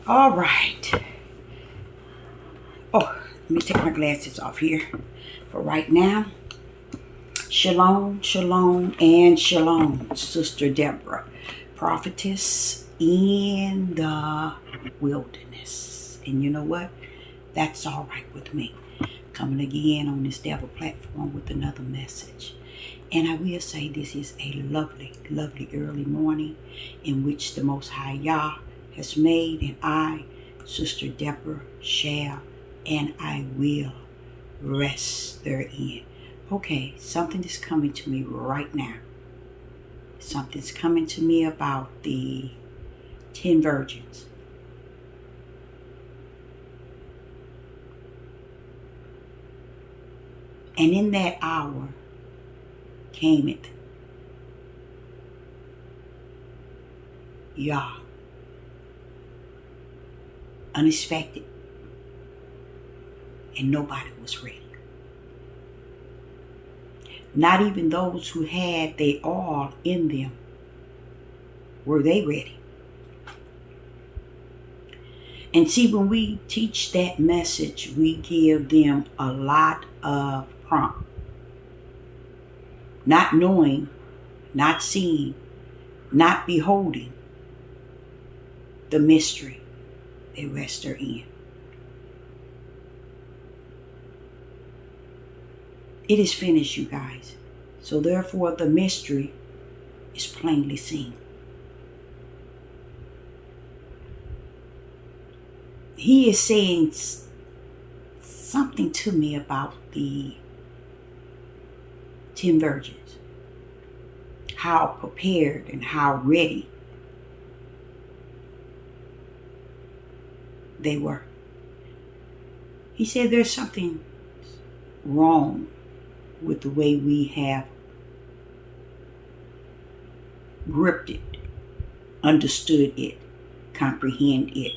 All right. Oh, let me take my glasses off here for right now. Shalom, shalom, and shalom, Sister Deborah, prophetess in the wilderness. And you know what? That's all right with me. Coming again on this devil platform with another message. And I will say this is a lovely, lovely early morning in which the Most High Yah has made, and I, Sister Deborah, shall and I will rest therein. Okay, something is coming to me right now. Something's coming to me about the 10 virgins. And in that hour came it, Yah, unexpected, and nobody was ready. Not even those who had their all in them were they ready. And see, when we teach that message, we give them a lot of prompt. Not knowing, not seeing, not beholding the mystery they rest therein. It is finished, you guys. So therefore, the mystery is plainly seen. He is saying something to me about the 10 virgins. How prepared and how ready they were. He said there's something wrong with the way we have gripped it, understood it, comprehend it.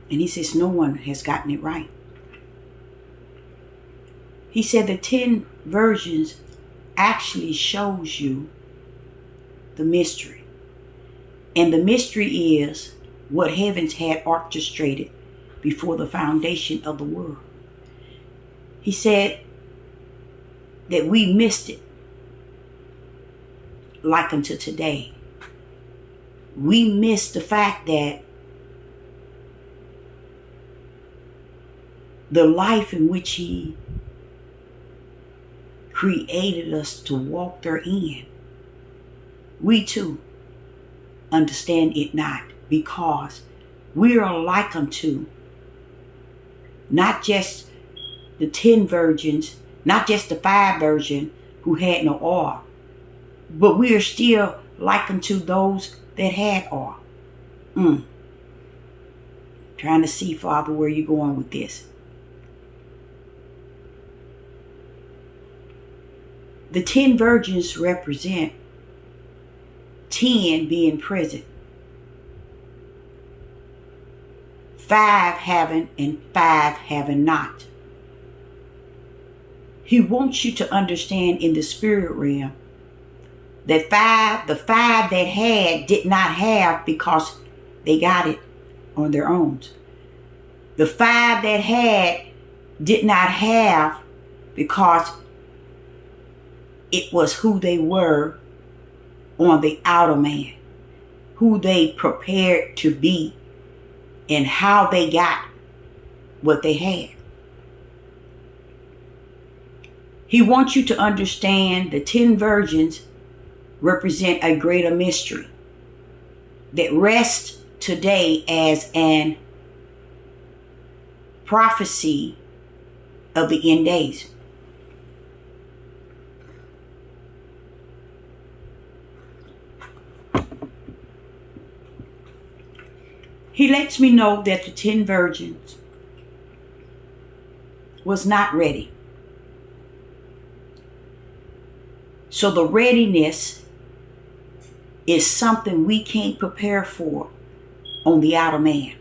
And he says no one has gotten it right. He said the 10 virgins actually shows you the mystery. And the mystery is what heavens had orchestrated before the foundation of the world. He said that we missed it like unto today. We missed the fact that the life in which he created us to walk therein, we too understand it not, because we are like unto not just the 10 virgins, not just the 5 virgins who had no oil, but we are still like unto those that had oil. Trying to see, Father, where you're going with this. The 10 virgins represent 10 being present, 5 having and 5 having not. He wants you to understand in the spirit realm that the 5 that had did not have because they got it on their own. The 5 that had did not have because it was who they were on the outer man, who they prepared to be, and how they got what they had. He wants you to understand the 10 virgins represent a greater mystery that rests today as an prophecy of the end days. He lets me know that the 10 virgins was not ready. So the readiness is something we can't prepare for on the outer man.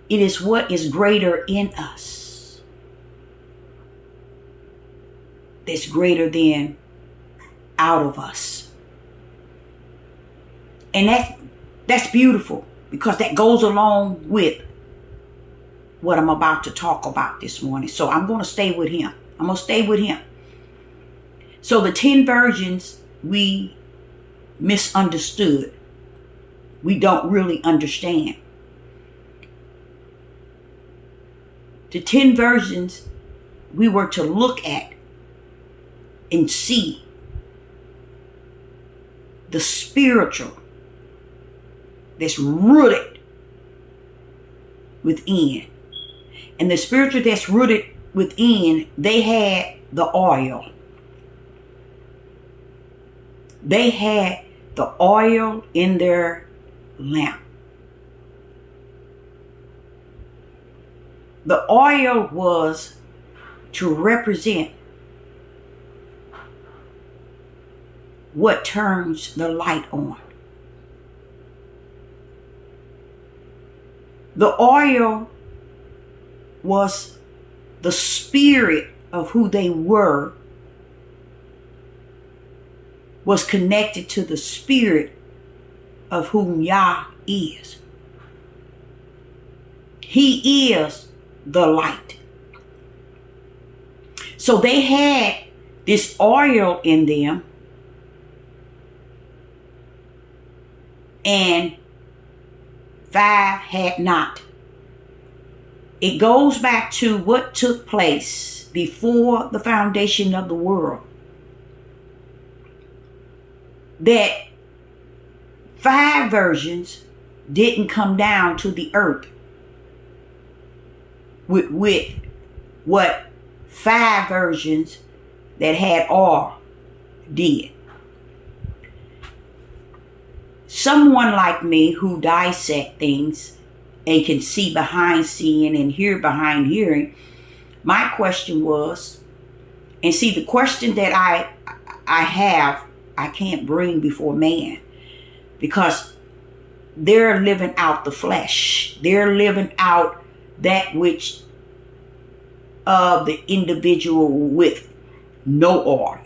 It is what is greater in us that's greater than out of us. And That's beautiful because that goes along with what I'm about to talk about this morning. So I'm going to stay with him. I'm going to stay with him. So the 10 virgins we misunderstood. We don't really understand. The 10 virgins we were to look at and see the spiritual that's rooted within. And the spiritual that's rooted within, they had the oil. They had the oil in their lamp. The oil was to represent what turns the light on. The oil was the spirit of who they were, was connected to the spirit of whom Yah is. He is the light. So they had this oil in them, and 5 had not. It goes back to what took place before the foundation of the world. That 5 virgins didn't come down to the earth with what 5 virgins that had oil did. Someone like me who dissect things and can see behind seeing and hear behind hearing, my question was, and see, the question that I have, I can't bring before man, because they're living out the flesh. They're living out that which of the individual with no oil.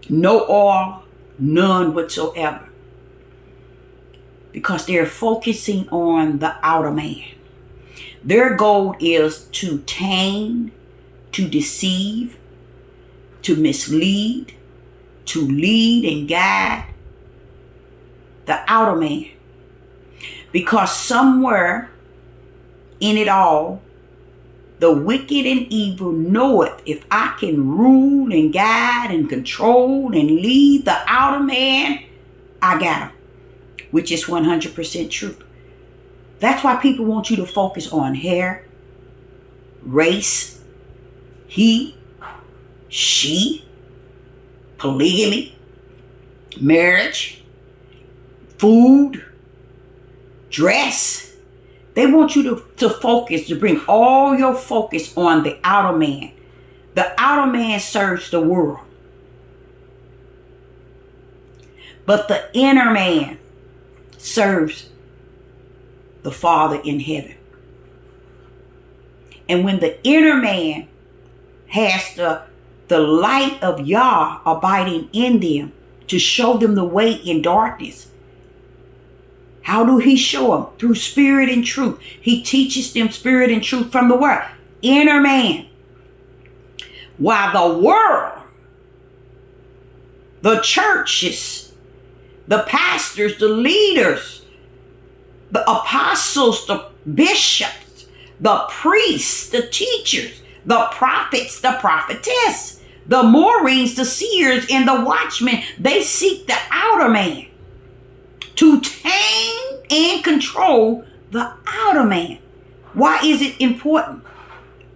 No oil, none whatsoever. Because they're focusing on the outer man. Their goal is to tame, to deceive, to mislead, to lead and guide the outer man. Because somewhere in it all, the wicked and evil knoweth, if I can rule and guide and control and lead the outer man, I got him. Which is 100% true. That's why people want you to focus on hair, race, he, she, polygamy, marriage, food, dress. They want you to focus, to bring all your focus on the outer man. The outer man serves the world. But the inner man serves the Father in heaven. And when the inner man has the light of Yah abiding in them to show them the way in darkness, how do he show them? Through spirit and truth. He teaches them spirit and truth from the word. Inner man. While the world, the churches, the pastors, the leaders, the apostles, the bishops, the priests, the teachers, the prophets, the prophetess, the Moorings, the seers, and the watchmen, they seek the outer man to tame and control the outer man. Why is it important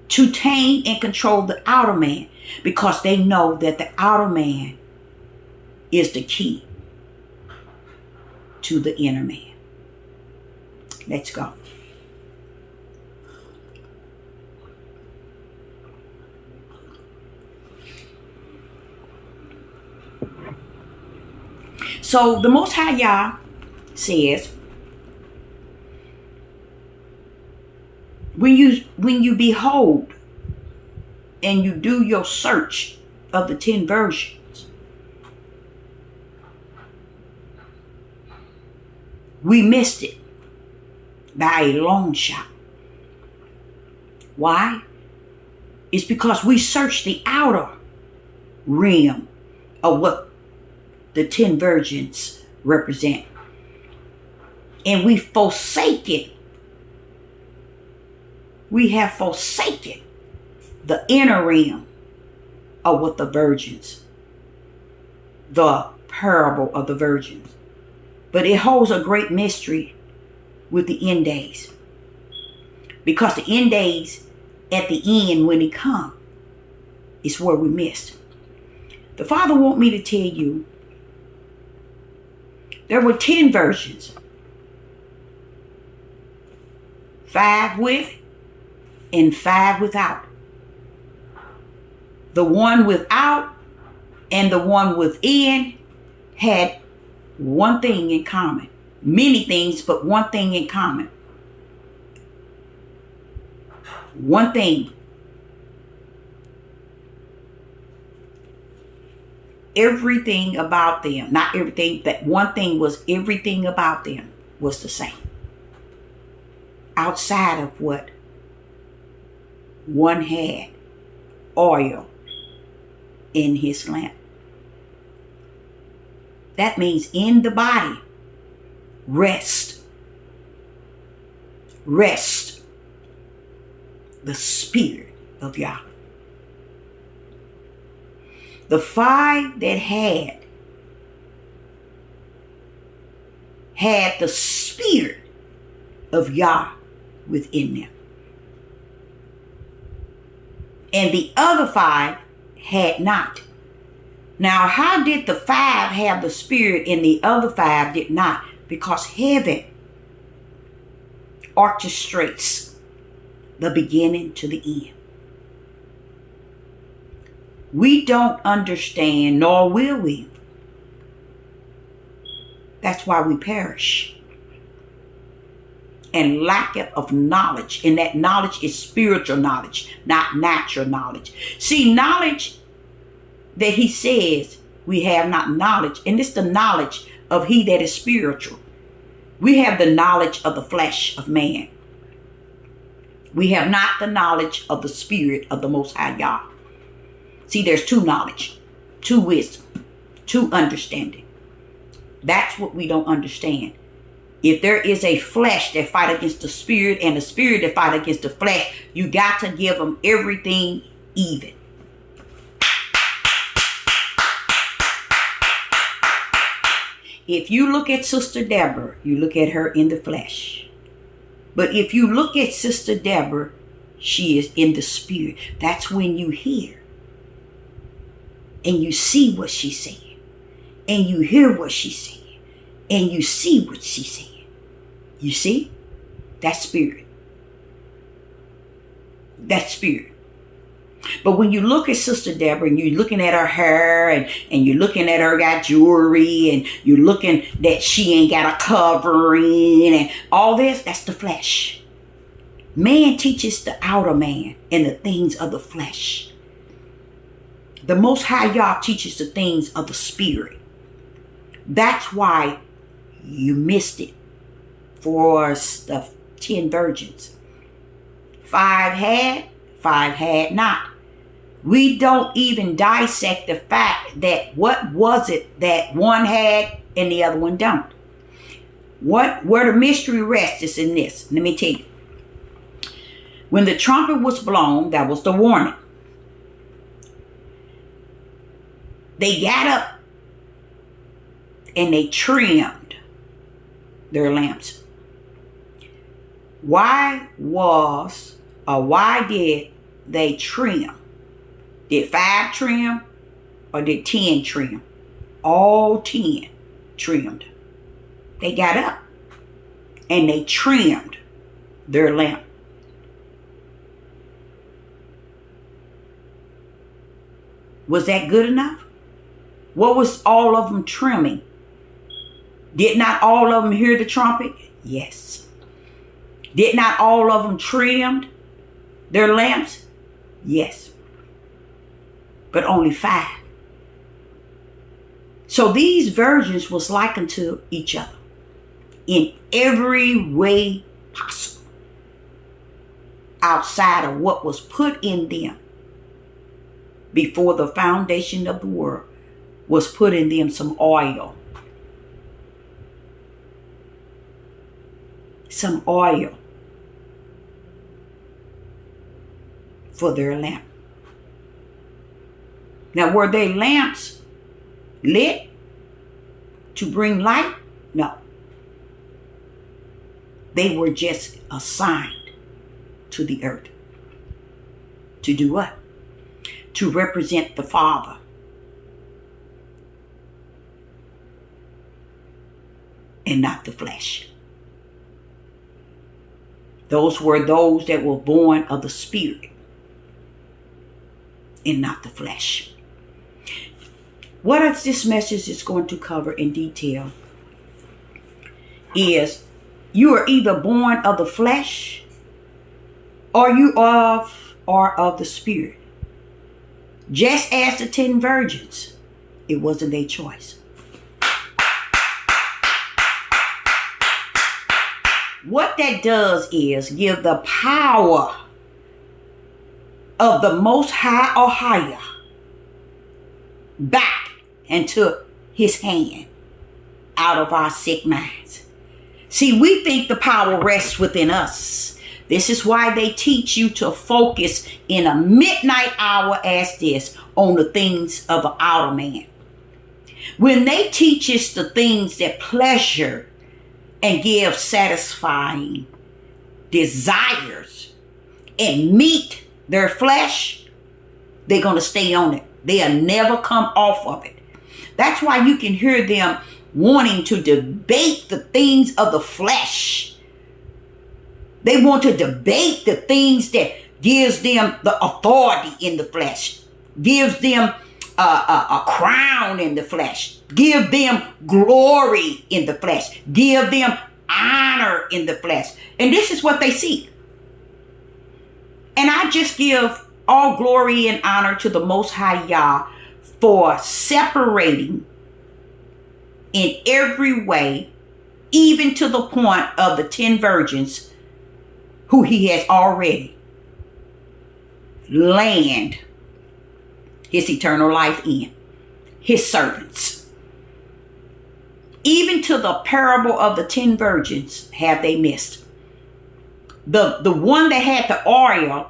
to tame and control the outer man? Because they know that the outer man is the key to the inner man. Let's go. So the Most High Yah says, when you behold and you do your search of the 10 virgins, We missed it by a long shot. Why? It's because we searched the outer realm of what the 10 virgins represent. And we have forsaken the inner realm of what the virgins, the parable of the virgins. But it holds a great mystery with the end days. Because the end days, at the end, when it comes, is where we missed. The Father want me to tell you, there were 10 virgins. 5 with and 5 without. The one without and the one within had one thing in common. Many things, but one thing in common. One thing. Everything about them, not everything, that one thing was everything about them was the same. Outside of what one had, oil in his lamp. That means in the body, rest. Rest the Spirit of Yah. The 5 that had the Spirit of Yah within them. And the other 5 had not. Now, how did the 5 have the Spirit and the other 5 did not? Because heaven orchestrates the beginning to the end. We don't understand, nor will we. That's why we perish. And lack of knowledge. And that knowledge is spiritual knowledge, not natural knowledge. See, knowledge that he says we have not knowledge. And it's the knowledge of he that is spiritual. We have the knowledge of the flesh of man. We have not the knowledge of the Spirit of the Most High Yah. See, there's 2 knowledge, 2 wisdom, 2 understanding. That's what we don't understand. If there is a flesh that fight against the Spirit and a spirit that fight against the flesh, you got to give them everything even. If you look at Sister Deborah, you look at her in the flesh. But if you look at Sister Deborah, she is in the Spirit. That's when you hear and you see what she's saying, and you hear what she's saying, and you see what she's saying. You see? That's Spirit. That's Spirit. But when you look at Sister Deborah and you're looking at her hair and you're looking at her got jewelry and you're looking that she ain't got a covering and all this, that's the flesh. Man teaches the outer man and the things of the flesh. The Most High Yah teaches the things of the Spirit. That's why you missed it for the 10 virgins. 5 had, 5 had not. We don't even dissect the fact that what was it that one had and the other one don't. Where the mystery rests is in this. Let me tell you. When the trumpet was blown, that was the warning. They got up and they trimmed their lamps. Why did they trim? Did 5 trim or did 10 trim? All 10 trimmed. They got up and they trimmed their lamp. Was that good enough? What was all of them trimming? Did not all of them hear the trumpet? Yes. Did not all of them trimmed their lamps? Yes. But only 5. So these virgins was likened to each other. in every way possible outside of what was put in them before the foundation of the world was put in them some oil. Some oil for their lamp. Now, were they lamps lit to bring light? No. They were just assigned to the earth. To do what? To represent the Father. And not the flesh. Those were those that were born of the Spirit and not the flesh. What this message is going to cover in detail is you are either born of the flesh or you are of the Spirit. Just as the 10 virgins, it wasn't their choice. What that does is give the power of the Most High or higher back into his hand out of our sick minds. See, we think the power rests within us. This is why they teach you to focus in a midnight hour as this on the things of the outer man. When they teach us the things that pleasure and give satisfying desires and meet their flesh, they're going to stay on it. They'll never come off of it. That's why you can hear them wanting to debate the things of the flesh. They want to debate the things that gives them the authority in the flesh, gives them a crown in the flesh, give them glory in the flesh, give them honor in the flesh. And this is what they seek. And I just give all glory and honor to the Most High Yah for separating in every way, even to the point of the 10 virgins who he has already land his eternal life in, his servants. Even to the parable of the 10 virgins have they missed. The one that had the oil,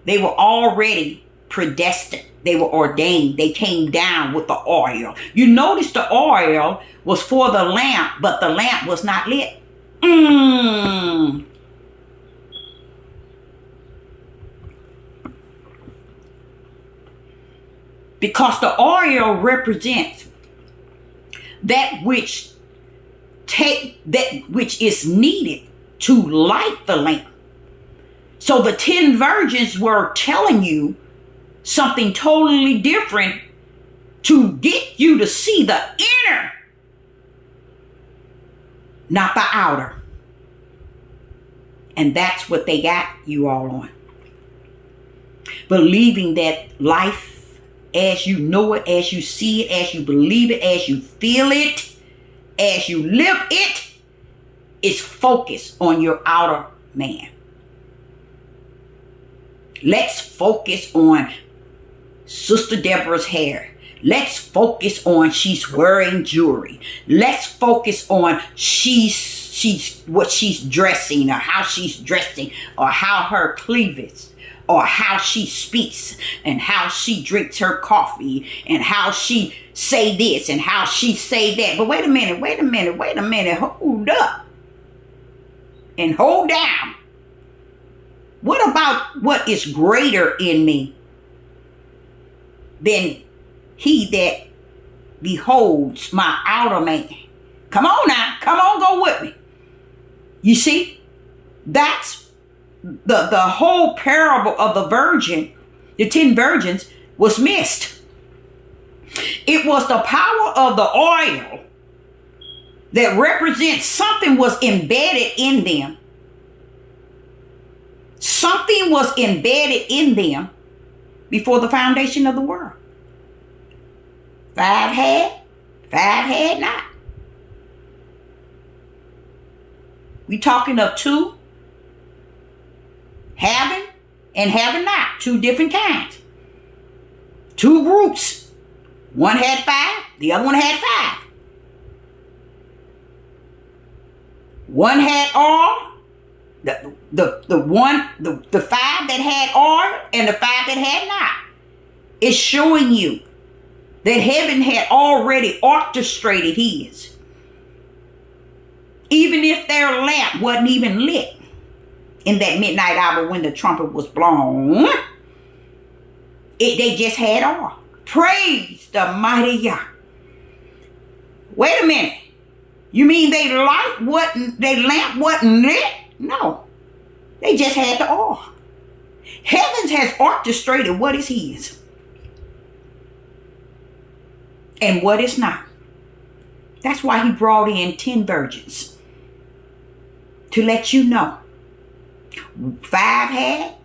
they were already predestined. They were ordained. They came down with the oil. You notice the oil was for the lamp, but the lamp was not lit. Because the oil represents that which is needed to light the lamp. So the 10 virgins were telling you something totally different to get you to see the inner, not the outer. And that's what they got you all on. Believing that life as you know it, as you see it, as you believe it, as you feel it, as you live it, is focused on your outer man. Let's focus on Sister Deborah's hair. Let's focus on she's wearing jewelry. Let's focus on she's what she's dressing, or how she's dressing, or how her cleavage, or how she speaks, and how she drinks her coffee, and how she say this and how she say that. But wait a minute, hold up and hold down. What about what is greater in me than he that beholds my outer man? Come on now. Come on, go with me. You see, that's the whole parable of the virgin, the 10 virgins, was missed. It was the power of the oil that represents something was embedded in them. Something was embedded in them before the foundation of the world. 5 had not. We talking of two, having and having not. Two different kinds. Two groups. One had 5, the other one had 5. One had oil. The 5 that had oil and the 5 that had not. It's showing you that heaven had already orchestrated his. Even if their lamp wasn't even lit in that midnight hour when the trumpet was blown, they just had oil. Praise the mighty Yah. Wait a minute. You mean they lamp wasn't lit? No. They just had the oil. Heavens has orchestrated what is his and what is not. That's why he brought in 10 virgins to let you know. 5 had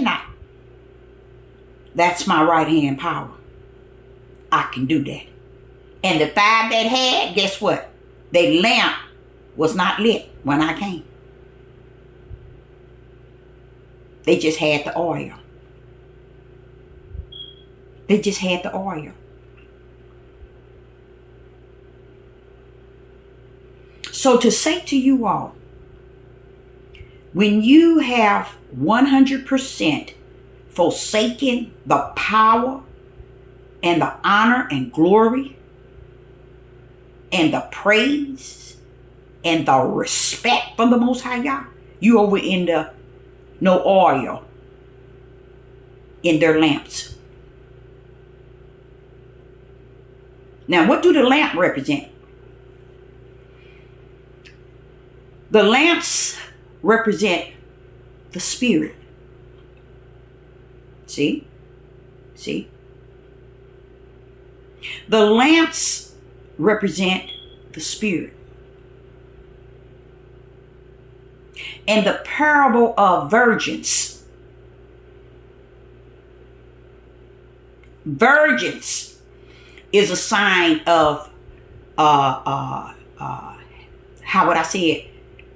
not. That's my right hand power. I can do that. And the 5 that had, guess what? Their lamp was not lit when I came. They just had the oil. They just had the oil. So to say to you all, when you have 100% forsaken the power and the honor and glory and the praise and the respect from the Most High Yah, you over in the no oil in their lamps. Now, what do the lamp represent? The lamps represent the spirit. See? The lamps represent the spirit. And the parable of virgins. Virgins is a sign of, how would I say it?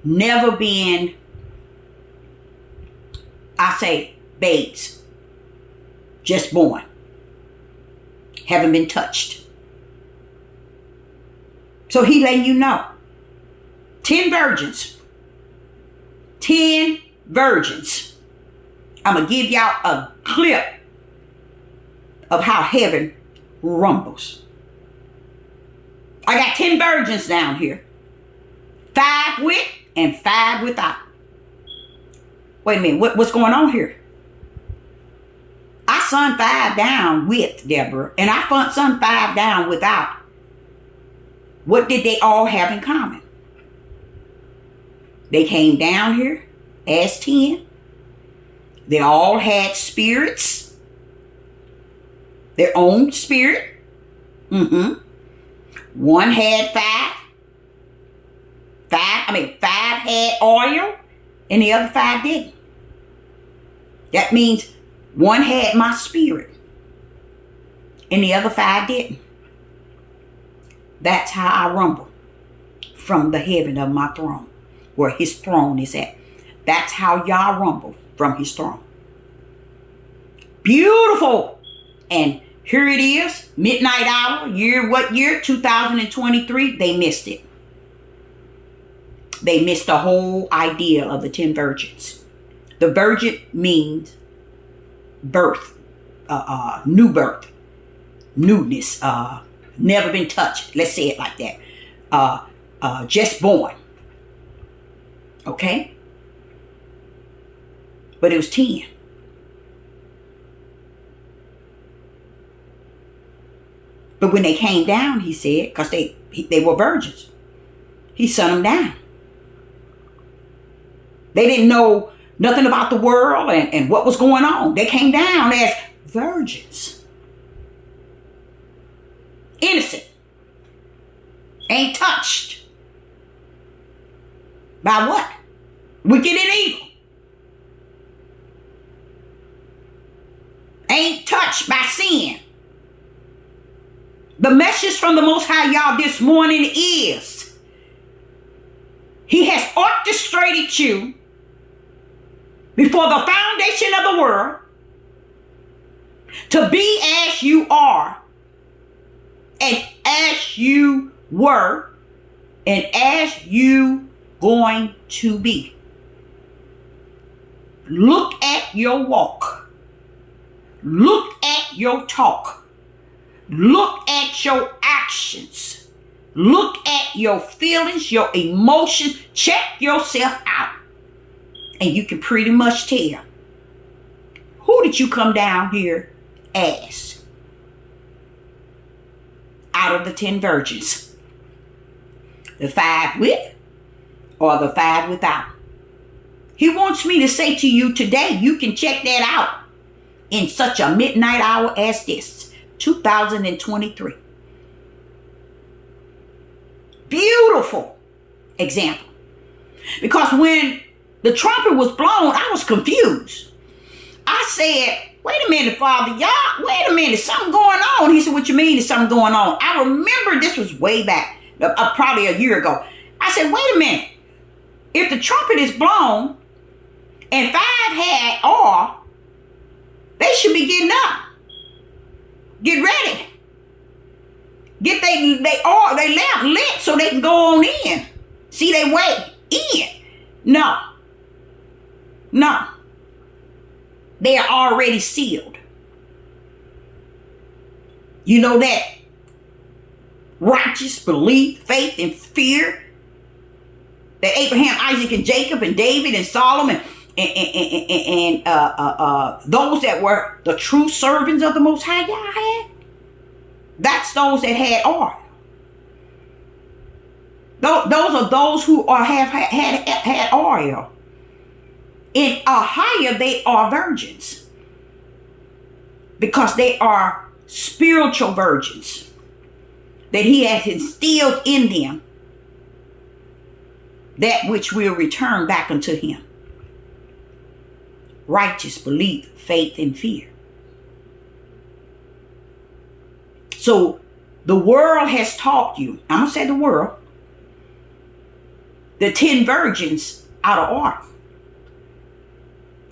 Never being, I say, babes. Just born. Haven't been touched. So he letting you know. 10 virgins. 10 virgins. I'm going to give y'all a clip of how heaven rumbles. I got 10 virgins down here. 5 with and 5 without. Wait a minute. What's going on here? I sung 5 down with Deborah, and I sung 5 down without. What did they all have in common? They came down here as 10. They all had spirits. Their own spirit. One had 5. 5 had oil, and the other 5 didn't. That means one had my spirit, and the other 5 didn't. That's how I rumble from the heaven of my throne, where his throne is at. That's how y'all rumble from his throne. Beautiful. And here it is, midnight hour, what year? 2023. They missed it. They missed the whole idea of the 10 virgins. The virgin means birth, new birth, newness, never been touched. Let's say it like that. Just born. Okay? But it was 10. But when they came down, he said, because they were virgins, he sent them down. They didn't know nothing about the world and what was going on. They came down as virgins. Innocent. Ain't touched. By what? Wicked and evil. Ain't touched by sin. The message from the Most High Yah this morning is He has orchestrated you before the foundation of the world to be as you are and as you were and as you going to be. Look at your walk. Look at your talk. Look at your actions. Look at your feelings, your emotions. Check yourself out. And you can pretty much tell, who did you come down here as? Out of the 10 virgins. The 5 with or the 5 without. He wants me to say to you today, you can check that out in such a midnight hour as this, 2023. Beautiful example. Because when the trumpet was blown, I was confused. I said, wait a minute, Father, y'all, wait a minute, something going on. He said, what you mean there's something going on? I remember this was way back, probably a year ago. I said, wait a minute. If the trumpet is blown and 5 had oil, they should be getting up. Get ready. Get they lamp lit so they can go on in. See their way in. No. They are already sealed. You know that righteous belief, faith, and fear that Abraham, Isaac, and Jacob, and David, and Solomon, and those that were the true servants of the Most High God had. That's those that had oil. Those are those who have had oil. In a higher, they are virgins. Because they are spiritual virgins. That he has instilled in them that which will return back unto him. Righteous belief, faith, and fear. So the world has taught you, I'm going to say the world, the 10 virgins out of order.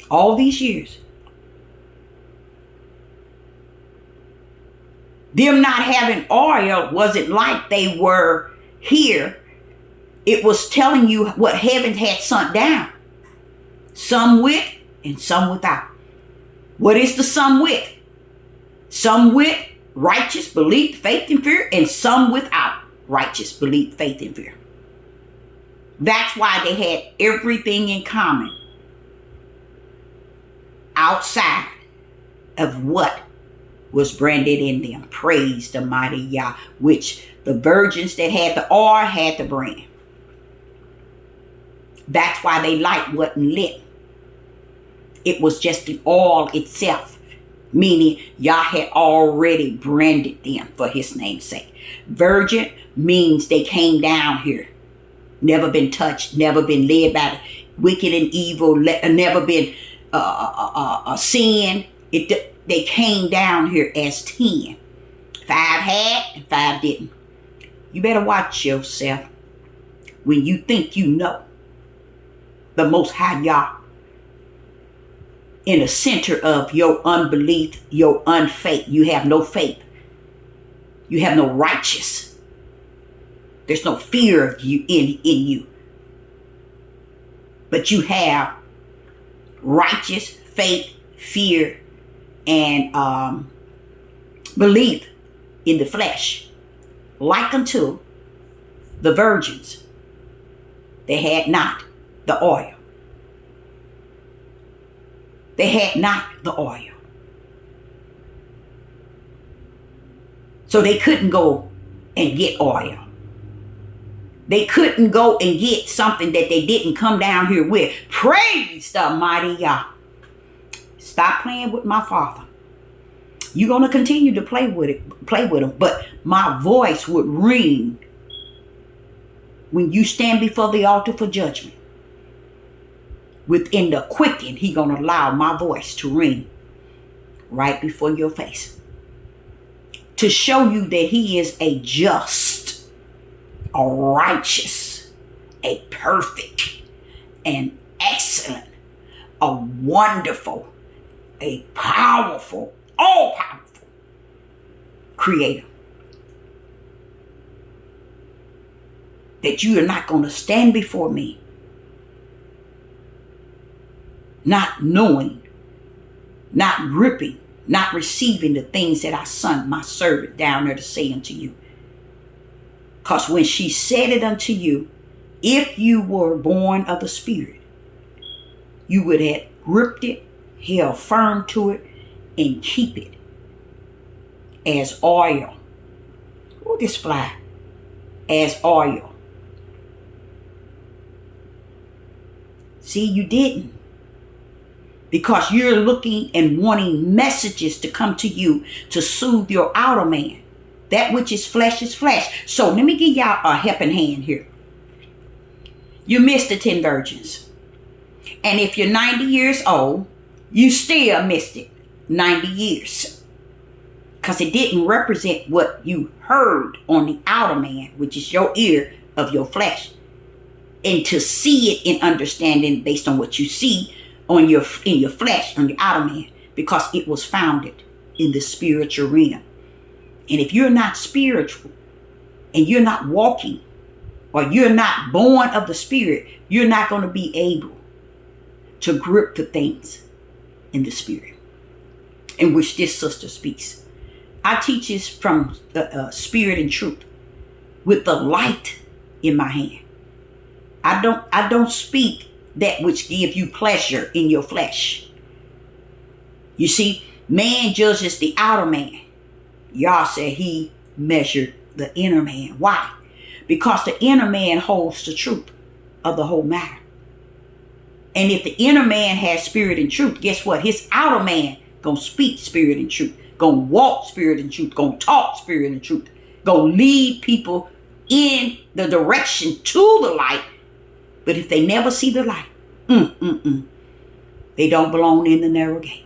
All these years. Them not having oil wasn't like they were here. It was telling you what heaven had sent down. Some with and some without. What is the some with? Some with righteous belief, faith, and fear, and some without righteous belief, faith, and fear. That's why they had everything in common outside of what was branded in them. Praise the mighty Yah, which the virgins that had the oil had the brand. That's why they light wasn't lit. It was just the oil itself, meaning Yah had already branded them for his name's sake. Virgin means they came down here, never been touched, never been led by the wicked and evil, never been sin. They came down here as 10. 5 had and 5 didn't. You better watch yourself when you think you know the Most High Yah in the center of your unbelief, your unfaith. You have no faith. You have no righteous. There's no fear of you in you. But you have righteous faith, fear, and belief in the flesh, like unto the virgins. They had not the oil. They had not the oil. So they couldn't go and get oil. They couldn't go and get something that they didn't come down here with. Praise the mighty Yah. Stop playing with my Father. You're going to continue to play with him, but my voice would ring when you stand before the altar for judgment. Within the quicken, he going to allow my voice to ring right before your face, to show you that he is a just, a righteous, a perfect, an excellent, a wonderful, a powerful, all powerful creator. That you are not going to stand before me not knowing, not gripping, not receiving the things that I sent my servant down there to say unto you. Because when she said it unto you, if you were born of the Spirit, you would have gripped it, held firm to it, and keep it as oil. Oh, this fly. As oil. See, you didn't. Because you're looking and wanting messages to come to you to soothe your outer man. That which is flesh is flesh. So let me give y'all a helping hand here. You missed the 10 virgins. And if you're 90 years old, you still missed it 90 years. Because it didn't represent what you heard on the outer man, which is your ear of your flesh. And to see it and understanding based on what you see in your flesh, on the outer man, because it was founded in the spiritual realm. And if you're not spiritual and you're not walking or you're not born of the Spirit, you're not going to be able to grip the things in the Spirit in which this sister speaks. I teach this from the Spirit and truth with the light in my hand. I don't speak that which give you pleasure in your flesh. You see, man judges the outer man. Y'all said he measured the inner man. Why? Because the inner man holds the truth of the whole matter. And if the inner man has spirit and truth, guess what? His outer man gonna speak spirit and truth, gonna walk spirit and truth, gonna talk spirit and truth, gonna lead people in the direction to the light. But if they never see the light, they don't belong in the narrow gate.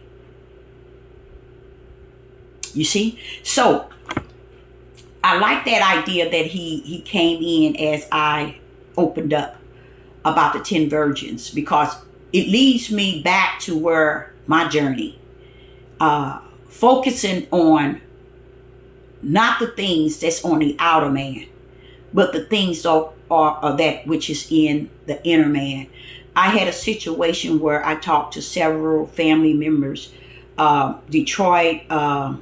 You see? So, I like that idea that he came in as I opened up about the 10 virgins, because it leads me back to where my journey, focusing on not the things that's on the outer man, but the things are that which is in the inner man. I had a situation where I talked to several family members, Detroit,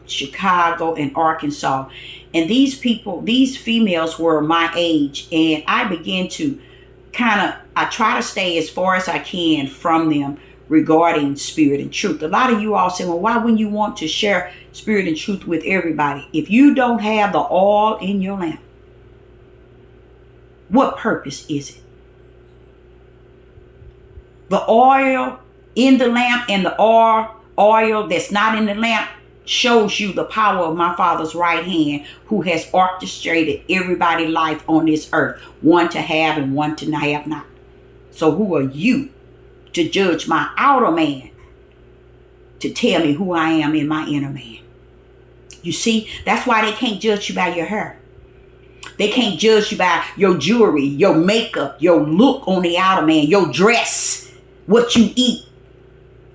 Chicago, and Arkansas. And these people, these females were my age. And I began to I try to stay as far as I can from them regarding spirit and truth. A lot of you all say, well, why wouldn't you want to share spirit and truth with everybody? If you don't have the oil in your lamp, what purpose is it? The oil in the lamp and the oil that's not in the lamp shows you the power of my Father's right hand, who has orchestrated everybody's life on this earth, one to have and one to have not. So who are you to judge my outer man, to tell me who I am in my inner man? You see, that's why they can't judge you by your hair. They can't judge you by your jewelry, your makeup, your look on the outer man, your dress, what you eat.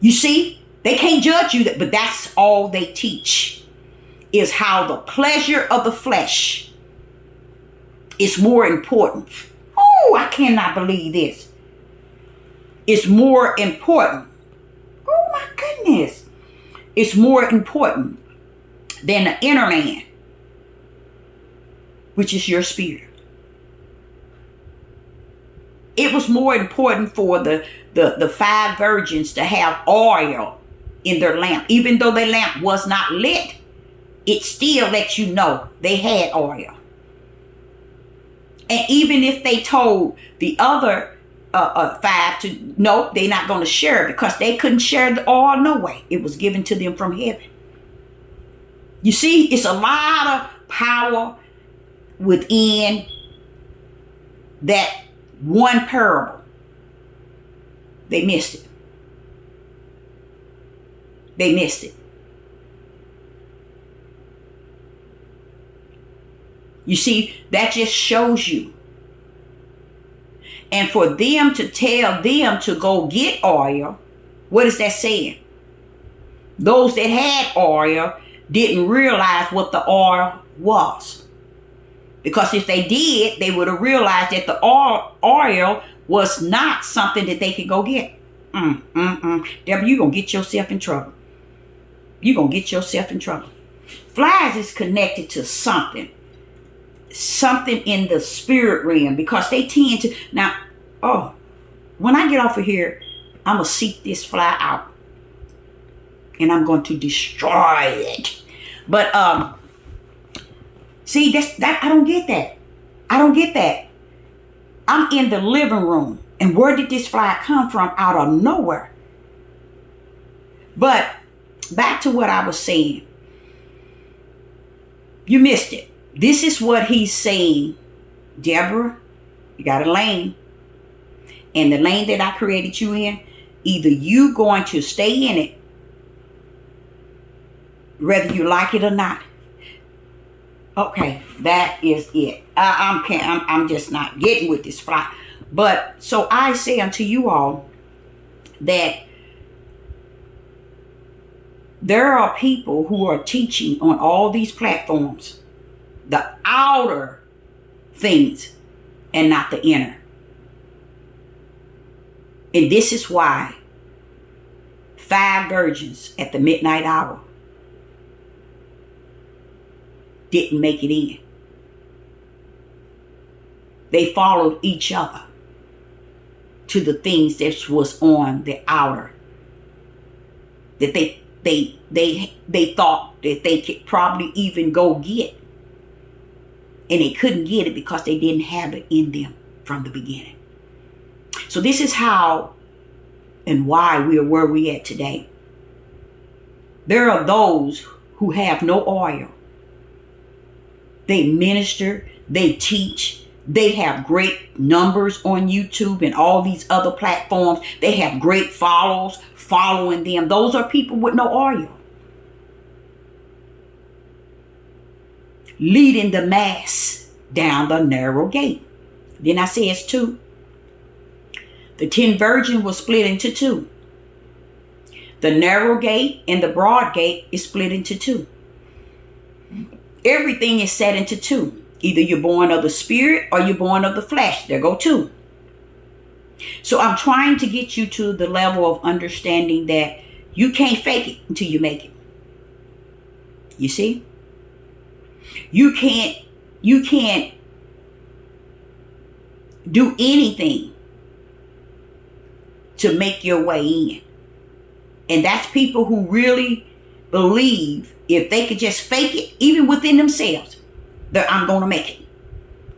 You see, they can't judge you, but that's all they teach, is how the pleasure of the flesh is more important. Oh, I cannot believe this. It's more important. Oh my goodness. It's more important than the inner man, which is your spirit. It was more important for the 5 virgins to have oil in their lamp. Even though their lamp was not lit, it still lets you know they had oil. And even if they told the other 5 to, no, they're not going to share it, because they couldn't share the oil no way. It was given to them from heaven. You see, it's a lot of power within that one parable. They missed it. They missed it. You see, that just shows you And for them to tell them to go get oil, what is that saying? Those that had oil didn't realize what the oil was. Because if they did, they would have realized that the oil was not something that they could go get. Deborah, you're going to get yourself in trouble. You're going to get yourself in trouble. Flies is connected to something. Something in the spirit realm. Because they tend to... Now, when I get off of here, I'm going to seek this fly out. And I'm going to destroy it. But, see, that I don't get that. I don't get that. I'm in the living room. And where did this fly come from? Out of nowhere. But back to what I was saying. You missed it. This is what he's saying. Deborah, you got a lane. And the lane that I created you in, either you going to stay in it, whether you like it or not. Okay, that is it. I'm just not getting with this fly. But so I say unto you all that there are people who are teaching on all these platforms the outer things and not the inner. And this is why 5 virgins at the midnight hour didn't make it in. They followed each other to the things that was on the outer. That they thought that they could probably even go get. And they couldn't get it because they didn't have it in them from the beginning. So this is how and why we are where we at today. There are those who have no oil. They minister, they teach, they have great numbers on YouTube and all these other platforms. They have great followers following them. Those are people with no oil. Leading the mass down the narrow gate. Then I says 2. The 10 virgins was split into 2. The narrow gate and the broad gate is split into 2. Everything is set into 2. Either you're born of the spirit or you're born of the flesh. There go 2. So I'm trying to get you to the level of understanding that you can't fake it until you make it. You see? You can't do anything to make your way in. And that's people who really believe if they could just fake it, even within themselves, that I'm going to make it.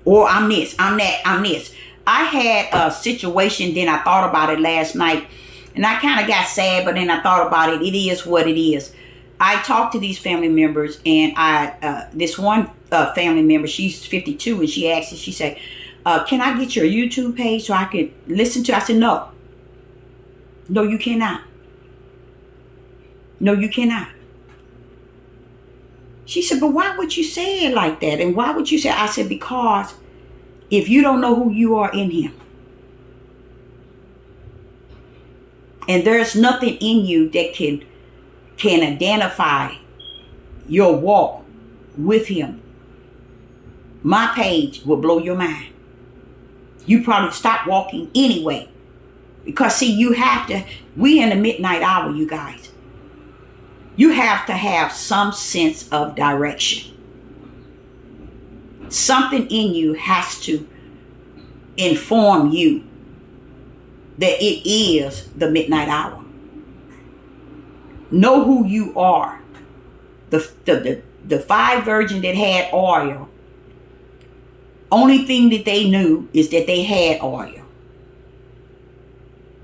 Or I'm this, I'm that, I'm this. I had a situation, then I thought about it last night. And I kind of got sad, but then I thought about it. It is what it is. I talked to these family members, and this one family member, she's 52, and she asked me, she said, can I get your YouTube page so I can listen to it? I said, no. No, you cannot. No, you cannot. She said, but why would you say it like that? And why would you say, I said, because if you don't know who you are in him, and there's nothing in you that can identify your walk with him, my page will blow your mind. You probably stop walking anyway. Because see, you have to, we in the midnight hour, you guys. You have to have some sense of direction. Something in you has to inform you that it is the midnight hour. Know who you are. The 5 virgins that had oil, only thing that they knew is that they had oil.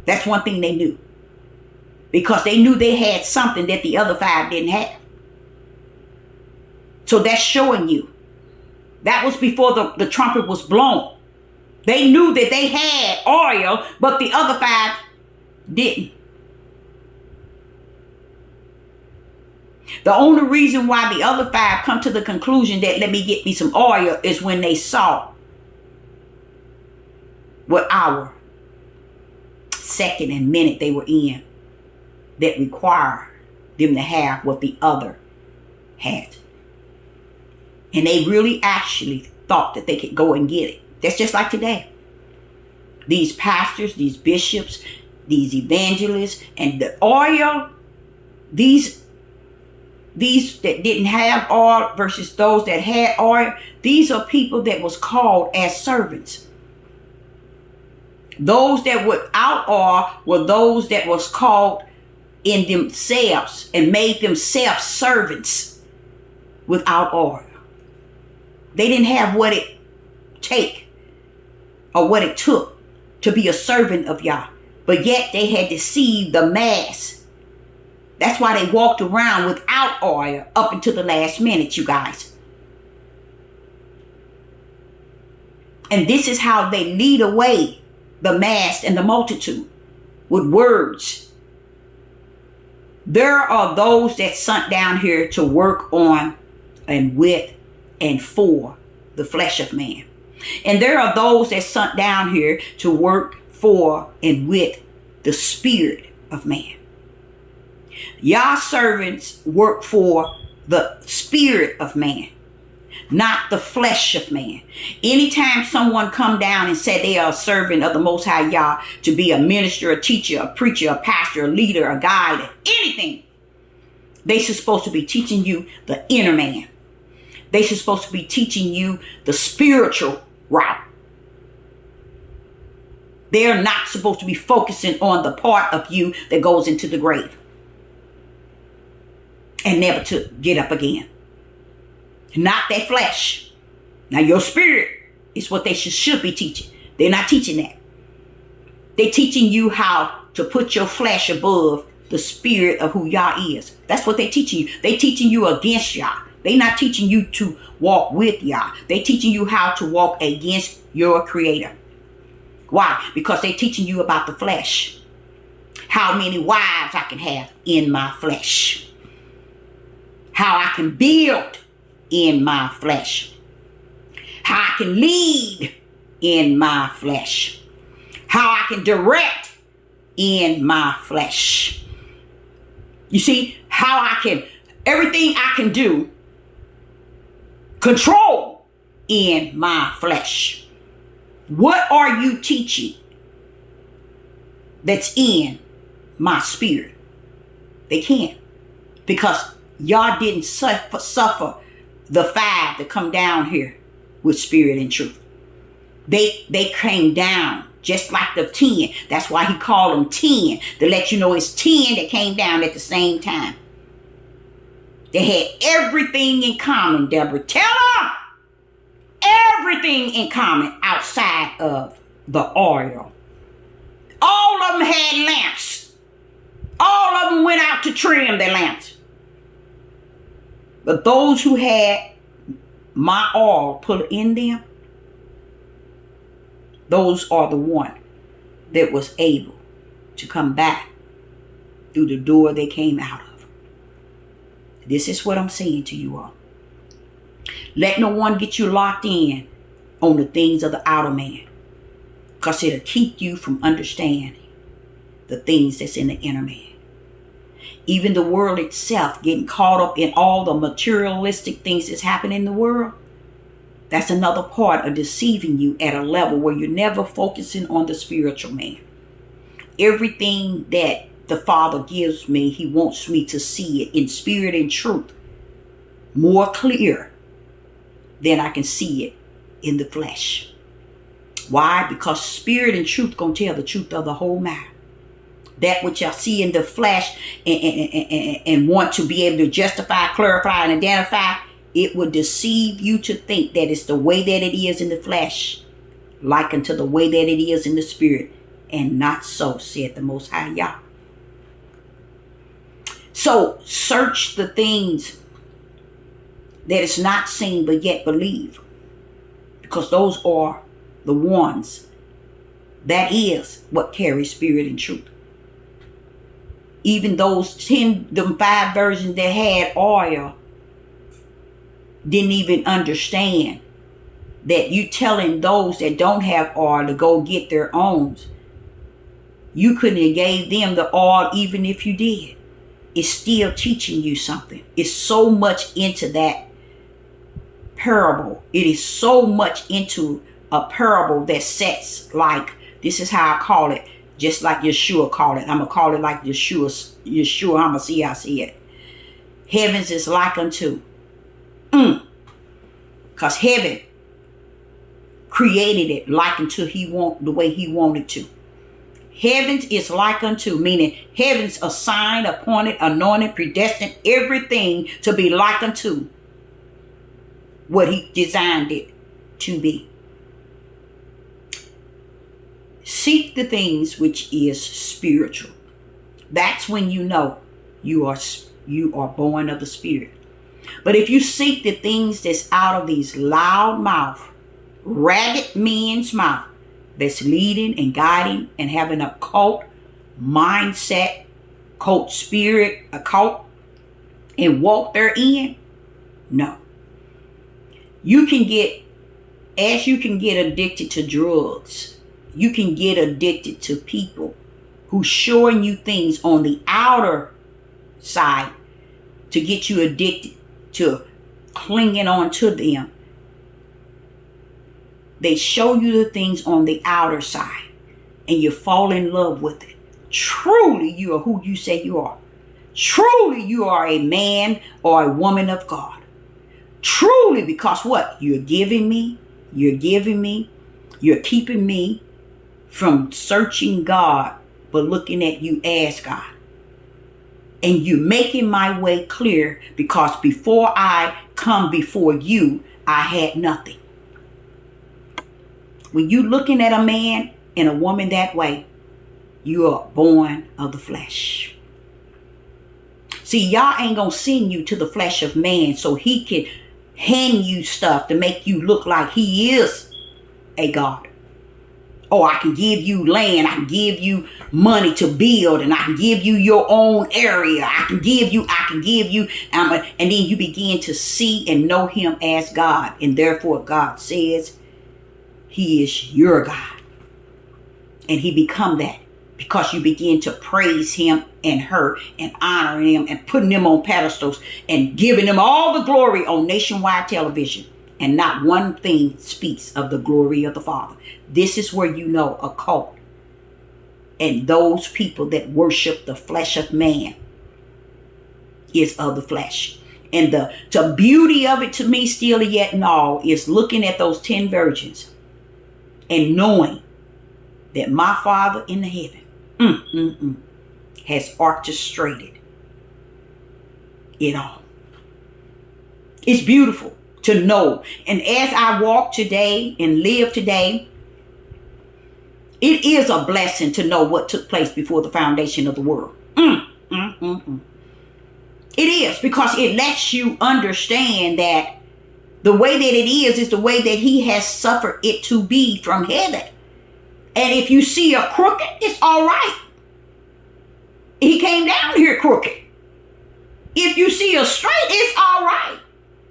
That's one thing they knew. Because they knew they had something that the other 5 didn't have. So that's showing you. That was before the trumpet was blown. They knew that they had oil, but the other 5 didn't. The only reason why the other 5 come to the conclusion that let me get me some oil is when they saw what hour, second, and minute they were in that required them to have what the other had. And they really actually thought that they could go and get it. That's just like today. These pastors, these bishops, these evangelists, and the oil, these that didn't have oil versus those that had oil, these are people that was called as servants. Those that were without oil were those that was called in themselves and made themselves servants without oil. They didn't have what it take or what it took to be a servant of Yah. But yet they had deceived the mass. That's why they walked around without oil up until the last minute, you guys. And this is how they lead away the mass and the multitude with words. There are those that sent down here to work on and with and for the flesh of man. And there are those that sent down here to work for and with the spirit of man. Y'all servants work for the spirit of man, not the flesh of man. Anytime someone come down and say they are a servant of the Most High Yah, to be a minister, a teacher, a preacher, a pastor, a leader, a guide, anything, they should supposed to be teaching you the inner man. They should supposed to be teaching you the spiritual route. They're not supposed to be focusing on the part of you that goes into the grave and never to get up again. Not that flesh. Now your spirit is what they should be teaching. They're not teaching that. They're teaching you how to put your flesh above the spirit of who Yah is. That's what they're teaching you. They're teaching you against Yah. They're not teaching you to walk with Yah. They're teaching you how to walk against your creator. Why? Because they're teaching you about the flesh. How many wives I can have in my flesh. How I can build in my flesh. How I can lead in my flesh. How I can direct in my flesh. You see, how I can, everything I can do, control in my flesh. What are you teaching that's in my spirit? They can't, because y'all didn't suffer the five to come down here with spirit and truth. They came down just like the 10. That's why he called them 10, to let you know it's 10 that came down at the same time. They had everything in common, Deborah. Tell them everything in common outside of the oil. All of them had lamps. All of them went out to trim their lamps. But those who had my oil put in them, those are the one that was able to come back through the door they came out of. This is what I'm saying to you all. Let no one get you locked in on the things of the outer man, because it'll keep you from understanding the things that's in the inner man. Even the world itself, getting caught up in all the materialistic things that's happening in the world, that's another part of deceiving you at a level where you're never focusing on the spiritual man. Everything that the Father gives me, he wants me to see it in spirit and truth more clear than I can see it in the flesh. Why? Because spirit and truth gonna tell the truth of the whole matter. That which I see in the flesh and want to be able to justify, clarify, and identify, it will deceive you to think that it's the way that it is in the flesh, like unto the way that it is in the spirit, and not so, said the Most High Yah. So search the things that is not seen but yet believe, because those are the ones that is what carries spirit and truth. Even those 5 versions that had oil didn't even understand that you telling those that don't have oil to go get their own. You couldn't have gave them the oil even if you did. It's still teaching you something. It's so much into that parable. It is so much into a parable that sets, like, this is how I call it, just like Yeshua called it. I'm going to call it like Yeshua HaMashiach said. Heavens is like unto. Because heaven created it like unto the way he wanted to. Heavens is like unto, meaning heavens assigned, appointed, anointed, predestined, everything to be like unto what he designed it to be. Seek the things which is spiritual. That's when you know you are born of the Spirit. But if you seek the things that's out of these loud mouth, ragged men's mouth, that's leading and guiding and having a cult mindset, cult spirit, a cult, and walk therein, no. You can get addicted to drugs, you can get addicted to people who showing you things on the outer side to get you addicted to clinging on to them. They show you the things on the outer side and you fall in love with it. Truly, you are who you say you are. Truly, you are a man or a woman of God. Truly, because what? You're keeping me from searching God, but looking at you as God. And you're making my way clear, because before I come before you, I had nothing. When you looking at a man and a woman that way, you are born of the flesh. See, y'all ain't gonna send you to the flesh of man so he can hand you stuff to make you look like he is a God. Oh, I can give you land, I can give you money to build, and I can give you your own area. I can give you, and then you begin to see and know him as God. And therefore God says he is your God. And he become that because you begin to praise him and her and honor him and putting them on pedestals and giving them all the glory on nationwide television. And not one thing speaks of the glory of the Father. This is where you know a cult and those people that worship the flesh of man is of the flesh. And the beauty of it to me still yet and all is looking at those 10 virgins and knowing that my Father in the heaven has orchestrated it all. It's beautiful to know. And as I walk today and live today, it is a blessing to know what took place before the foundation of the world. It is, because it lets you understand that the way that it is the way that he has suffered it to be from heaven. And if you see a crooked, it's all right. He came down here crooked. If you see a straight, it's all right.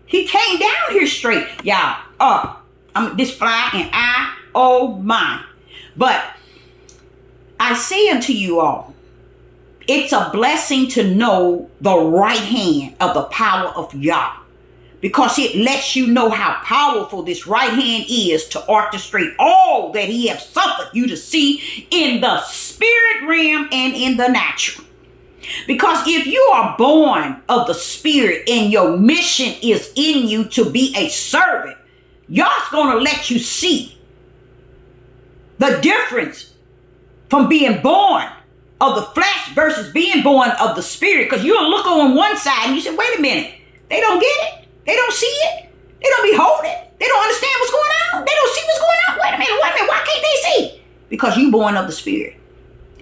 He came down here straight. Y'all, this fly and I, oh my. But I say unto you all, it's a blessing to know the right hand of the power of Yah, because it lets you know how powerful this right hand is to orchestrate all that he has suffered you to see in the spirit realm and in the natural. Because if you are born of the Spirit and your mission is in you to be a servant, Yah's going to let you see the difference from being born of the flesh versus being born of the Spirit. Because you'll look on one side and you say, wait a minute, they don't get it. They don't see it. They don't behold it. They don't understand what's going on. They don't see what's going on. Wait a minute. Why can't they see? Because you're born of the Spirit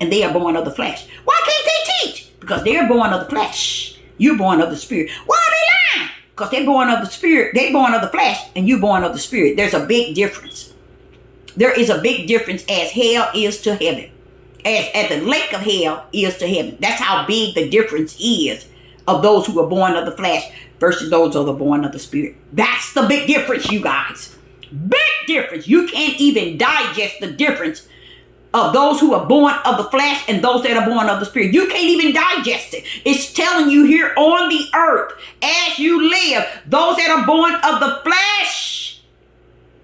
and they are born of the flesh. Why can't they teach? Because they're born of the flesh. You're born of the Spirit. Why are they lying? Because they're born of the Spirit. They're born of the flesh and you're born of the Spirit. There's a big difference. There is a big difference, as hell is to heaven. As the lake of hell is to heaven. That's how big the difference is of those who are born of the flesh versus those who are born of the Spirit. That's the big difference, you guys. Big difference. You can't even digest the difference of those who are born of the flesh and those that are born of the spirit. You can't even digest it. It's telling you here on the earth, as you live, those that are born of the flesh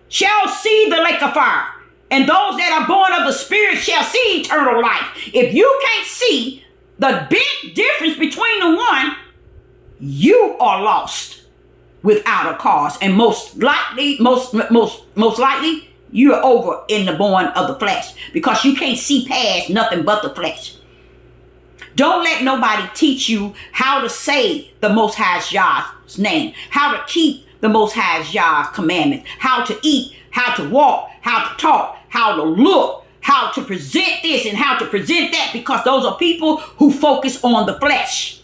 shall see the lake of fire, and those that are born of the spirit shall see eternal life. If you can't see the big difference between the one, you are lost without a cause, and most likely you're over in the born of the flesh, because you can't see past nothing but the flesh. Don't let nobody teach you how to say the Most High Yah's name, how to keep the Most High Yah's commandments, how to eat, how to walk, how to talk, how to look, how to present this and how to present that, because those are people who focus on the flesh.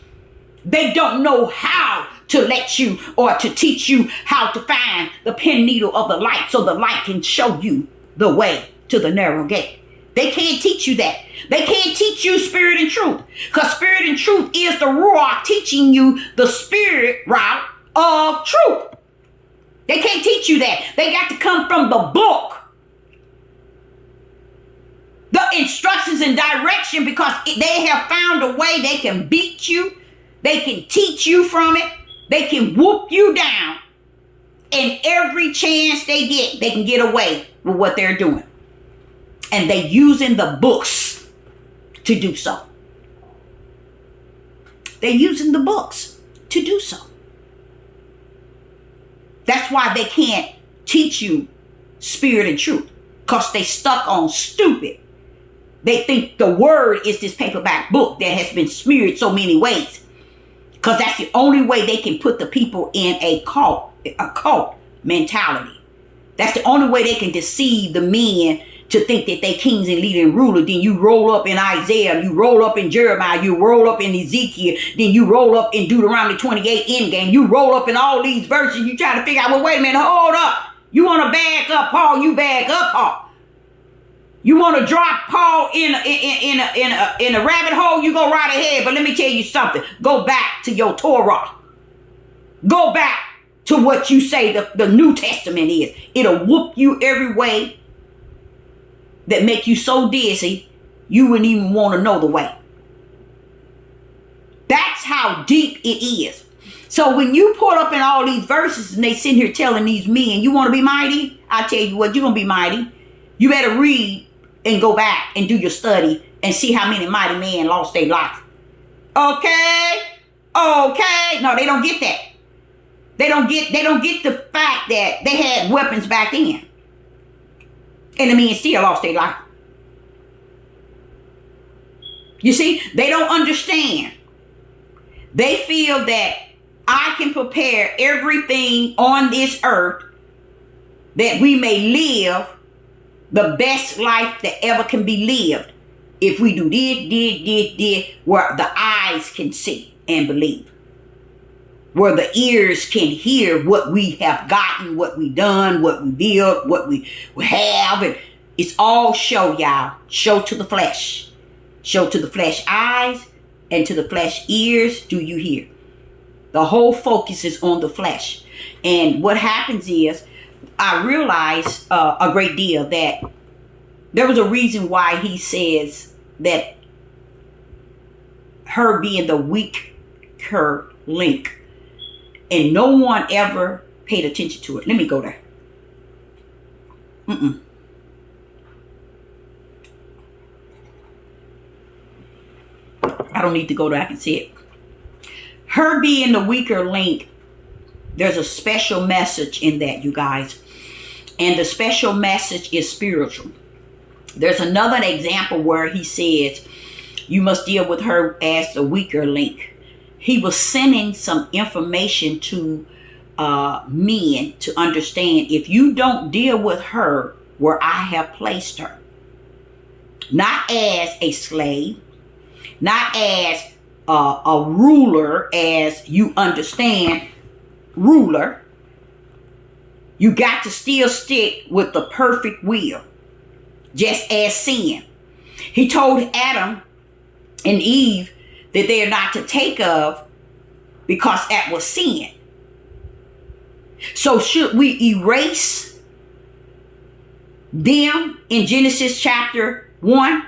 They don't know how to let you or to teach you how to find the pen needle of the light, so the light can show you the way to the narrow gate. They can't teach you that. They can't teach you spirit and truth, because spirit and truth is the Ruach teaching you the spirit route of truth. They can't teach you that. They got to come from the book, the instructions and direction, because they have found a way they can beat you. They can teach you from it. They can whoop you down. And every chance they get, they can get away with what they're doing. And they're using the books to do so. They're using the books to do so. That's why they can't teach you spirit and truth, because they stuck on stupid. They think the word is this paperback book that has been smeared so many ways, because that's the only way they can put the people in a cult mentality. That's the only way they can deceive the men to think that they kings and leader and ruler. Then you roll up in Isaiah, you roll up in Jeremiah, you roll up in Ezekiel, then you roll up in Deuteronomy 28 endgame, you roll up in all these verses. You try to figure out, well, wait a minute, hold up. You want to back up Paul, you back up Paul. You want to drop Paul in a rabbit hole, you go right ahead. But let me tell you something. Go back to your Torah. Go back to what you say the New Testament is. It'll whoop you every way that make you so dizzy you wouldn't even want to know the way. That's how deep it is. So when you pull up in all these verses and they sitting here telling these men, you want to be mighty? I tell you what, you're going to be mighty. You better read and go back and do your study and see how many mighty men lost their life. Okay? No, they don't get that. They don't get the fact that they had weapons back then. And the men still lost their life. You see, they don't understand. They feel that I can prepare everything on this earth that we may live the best life that ever can be lived if we do this, where the eyes can see and believe, where the ears can hear what we have gotten, what we done, what we built, what we have. And it's all show, y'all. Show to the flesh. Show to the flesh eyes and to the flesh ears do you hear. The whole focus is on the flesh. And what happens is, I realize a great deal that there was a reason why he says that her being the weaker link, and no one ever paid attention to it. Let me go there. I don't need to go there. I can see it. Her being the weaker link, there's a special message in that, you guys. And the special message is spiritual. There's another example where he says, you must deal with her as the weaker link. He was sending some information to men to understand, if you don't deal with her where I have placed her, not as a slave, not as a ruler, as you understand ruler, you got to still stick with the perfect will, just as sin. He told Adam and Eve that they are not to take of, because that was sin. So should we erase them in Genesis chapter 1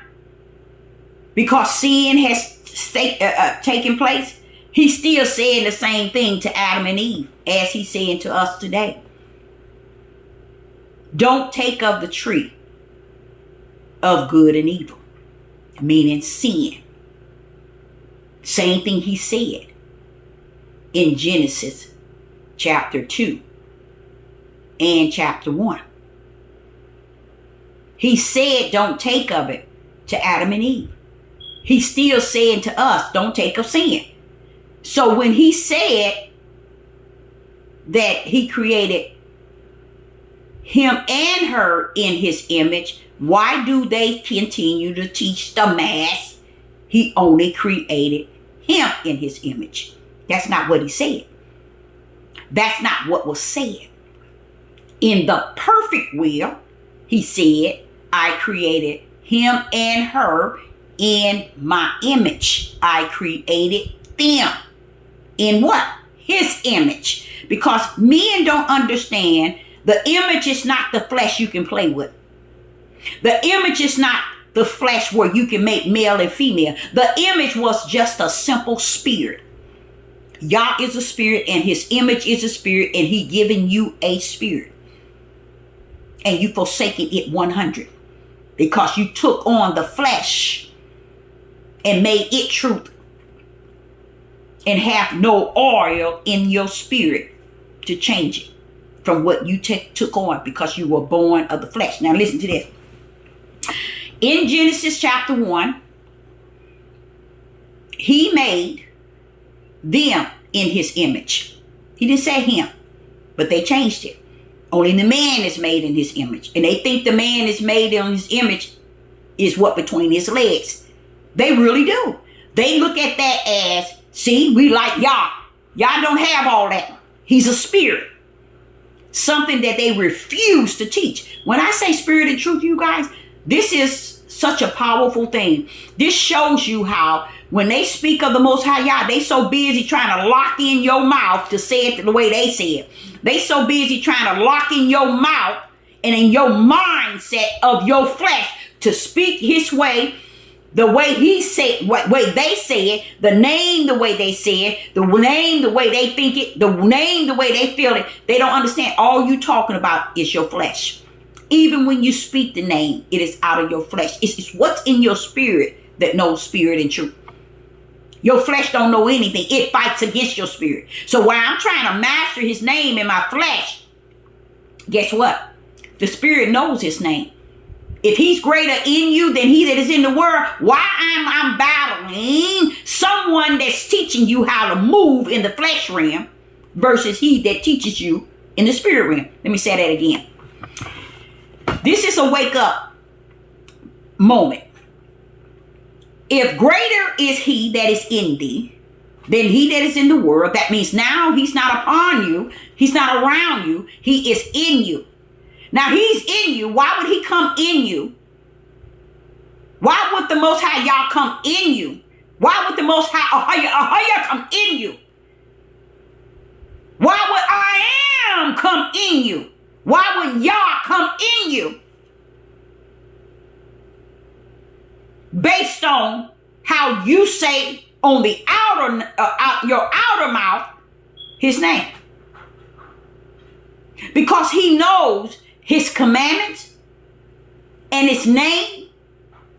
because sin has taken place, he's still saying the same thing to Adam and Eve as he's saying to us today. Don't take of the tree of good and evil, meaning sin. Same thing he said in Genesis chapter 2 and chapter 1. He said don't take of it to Adam and Eve. He's still saying to us, don't take of sin. So when he said that he created him and her in his image, why do they continue to teach the mass he only created him in his image? That's not what he said. That's not what was said. In the perfect will, he said, I created him and her in my image. I created them. In what? His image. Because men don't understand the image is not the flesh you can play with. The image is not the flesh where you can make male and female. The image was just a simple spirit. Yah is a spirit and his image is a spirit, and he giving you a spirit. And you forsaken it 100 because you took on the flesh and made it truth and have no oil in your spirit to change it from what you took on because you were born of the flesh. Now listen to this. In Genesis chapter 1, he made them in his image. He didn't say him, but they changed it. Only the man is made in his image. And they think the man is made in his image is what between his legs. They really do. They look at that as, see, we like Yah. Yah don't have all that. He's a spirit. Something that they refuse to teach. When I say spirit and truth, you guys, this is such a powerful thing. This shows you how when they speak of the Most High Yah, they so busy trying to lock in your mouth to say it the way they say it. They so busy trying to lock in your mouth and in your mindset of your flesh to speak his way, the way he said, what way they say it, the name the way they say it, the name the way they think it, the name the way they feel it. They don't understand. All you talking about is your flesh. Even when you speak the name, it is out of your flesh. It's what's in your spirit that knows spirit and truth. Your flesh don't know anything. It fights against your spirit. So while I'm trying to master his name in my flesh, guess what? The spirit knows his name. If he's greater in you than he that is in the world, why I'm battling someone that's teaching you how to move in the flesh realm versus he that teaches you in the spirit realm? Let me say that again. This is a wake up moment. If greater is he that is in thee than he that is in the world, that means now he's not upon you. He's not around you. He is in you. Now he's in you. Why would he come in you? Why would the Most High Yah come in you? Why would the Most High Ahaya come in you? Why would I am come in you? Why would Yah come in you? Based on how you say on the your outer mouth his name. Because he knows his commandments and his name,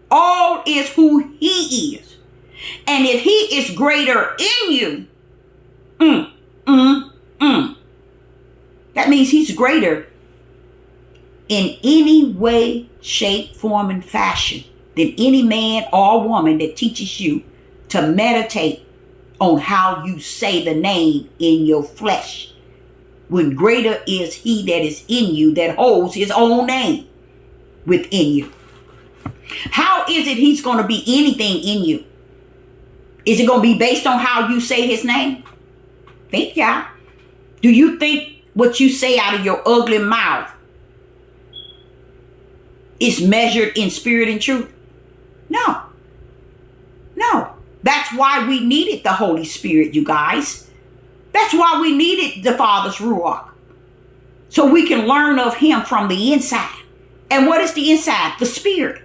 all is who he is. And if he is greater in you, that means he's greater in any way, shape, form, and fashion than any man or woman that teaches you to meditate on how you say the name in your flesh. When greater is he that is in you that holds his own name within you. How is it he's going to be anything in you? Is it going to be based on how you say his name? Think, y'all. Do you think what you say out of your ugly mouth is measured in spirit and truth? No. No. That's why we needed the Holy Spirit, you guys. That's why we needed the Father's Ruach. So we can learn of him from the inside. And what is the inside? The spirit.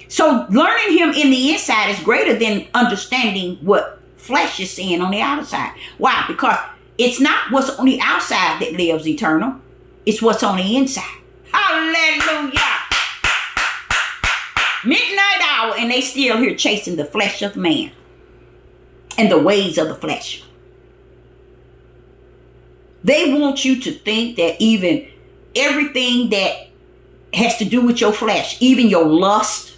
So learning him in the inside is greater than understanding what flesh is saying on the outside. Why? Because it's not what's on the outside that lives eternal. It's what's on the inside. Hallelujah. Midnight hour, and they still here chasing the flesh of man and the ways of the flesh. They want you to think that even everything that has to do with your flesh, even your lust,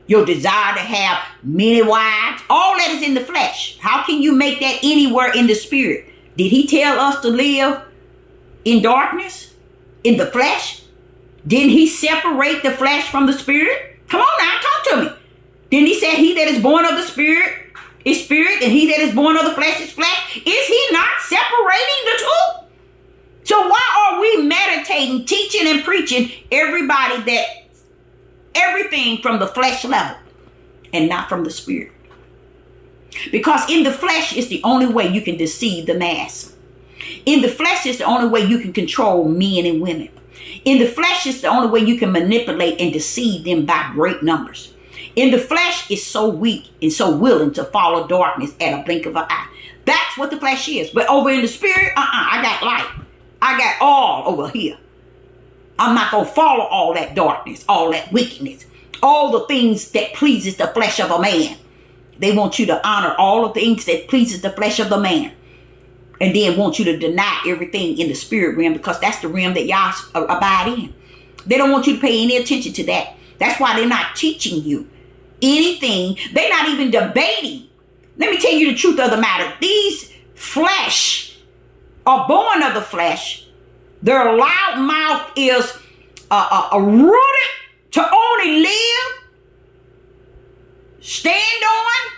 your desire to have many wives, all that is in the flesh. How can you make that anywhere in the spirit? Did he tell us to live in darkness, in the flesh? Didn't he separate the flesh from the spirit? Come on now, talk to me. Didn't he say he that is born of the spirit is spirit, and he that is born of the flesh is flesh? Is he not separating the two? So why are we meditating, teaching, and preaching everybody that everything from the flesh level and not from the spirit? Because in the flesh is the only way you can deceive the mass. In the flesh is the only way you can control men and women. In the flesh is the only way you can manipulate and deceive them by great numbers. In the flesh is so weak and so willing to follow darkness at a blink of an eye. That's what the flesh is. But over in the spirit, I got light. I got all over here. I'm not going to follow all that darkness, all that wickedness, all the things that pleases the flesh of a man. They want you to honor all the things that pleases the flesh of the man. And then want you to deny everything in the spirit realm, because that's the realm that y'all abide in. They don't want you to pay any attention to that. That's why they're not teaching you anything. They're not even debating. Let me tell you the truth of the matter. These flesh are born of the flesh. Their loud mouth is rooted to only live, stand on,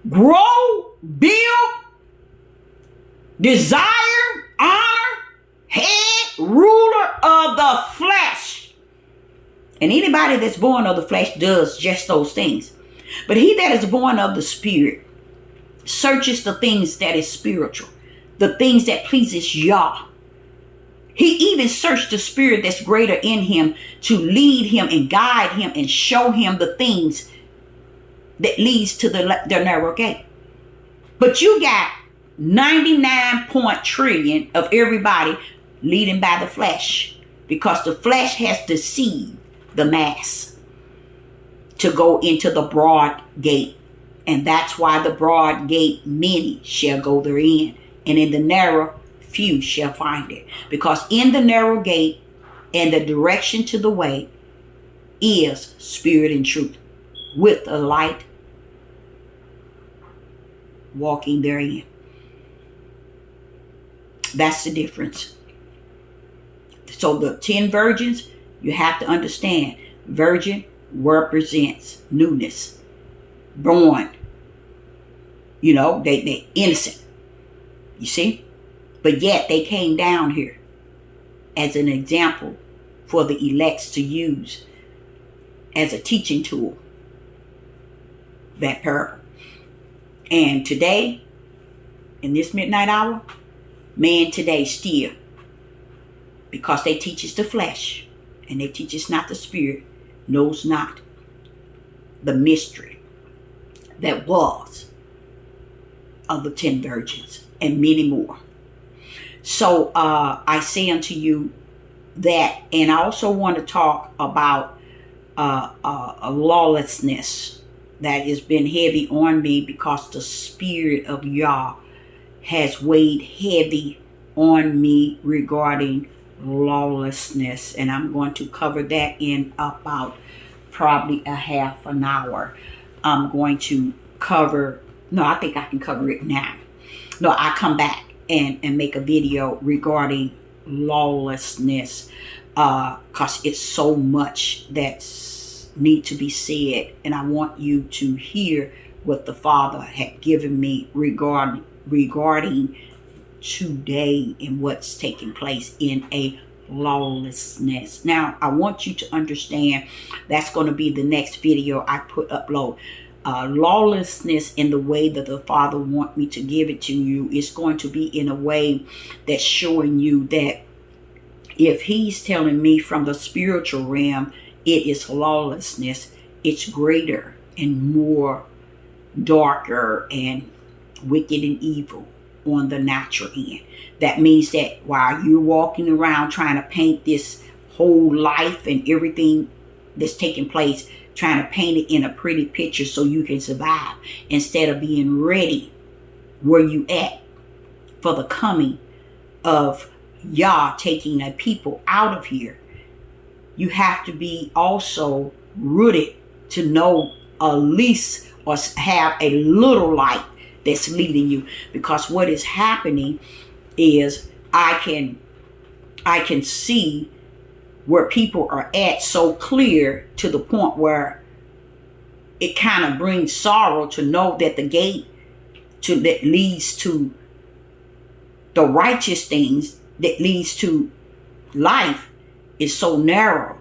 grow, build, desire, honor, head, ruler of the flesh. And anybody that's born of the flesh does just those things. But he that is born of the spirit searches the things that is spiritual, the things that pleases Yah. He even searched the spirit that's greater in him to lead him and guide him and show him the things that leads to the narrow gate. But you got 99 trillion of everybody leading by the flesh, because the flesh has deceived the mass to go into the broad gate. And that's why the broad gate, many shall go therein, and in the narrow, few shall find it. Because in the narrow gate and the direction to the way is spirit and truth, with the light walking therein. That's the difference. So the 10 virgins, you have to understand, virgin represents newness, born. You know, they innocent. You see? But yet they came down here as an example for the elects to use as a teaching tool, that parable. And today, in this midnight hour, man today still, because they teach us the flesh and they teach us not the spirit, knows not the mystery that was of the 10 virgins and many more. So I say unto you that, and I also want to talk about a lawlessness that has been heavy on me, because the spirit of Yah has weighed heavy on me regarding lawlessness. And I'm going to cover that in about probably a half an hour. I'm going to cover, no, I think I can cover it now. No, I come back and make a video regarding lawlessness, because it's so much that's need to be said, and I want you to hear what the Father had given me regarding today and what's taking place in a lawlessness. Now, I want you to understand, that's going to be the next video I upload. Lawlessness in the way that the Father wants me to give it to you is going to be in a way that's showing you that If he's telling me from the spiritual realm, it is lawlessness, it's greater and more darker and wicked and evil on the natural end. That means that while you're walking around trying to paint this whole life and everything that's taking place, trying to paint it in a pretty picture so you can survive, instead of being ready where you at for the coming of Yah taking a people out of here. You have to be also rooted to know at least or have a little light that's leading you. Because what is happening is I can see where people are at so clear to the point where it kind of brings sorrow to know that the gate that leads to the righteous things, that leads to life, is so narrow.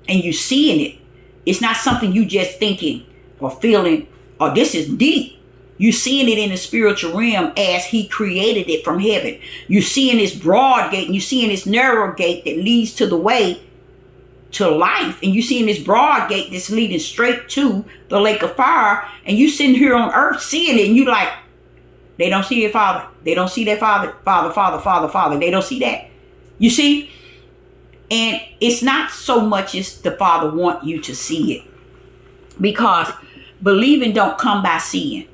And you seeing it. It's not something you just thinking or feeling, or this is deep. You seeing it in the spiritual realm as he created it from heaven. You seeing this broad gate and you seeing this narrow gate that leads to the way to life. And you seeing this broad gate that's leading straight to the lake of fire. And you sitting here on earth seeing it and you like, they don't see it, Father. They don't see that, Father. Father. They don't see that. You see? And it's not so much as the Father want you to see it. Because believing don't come by seeing.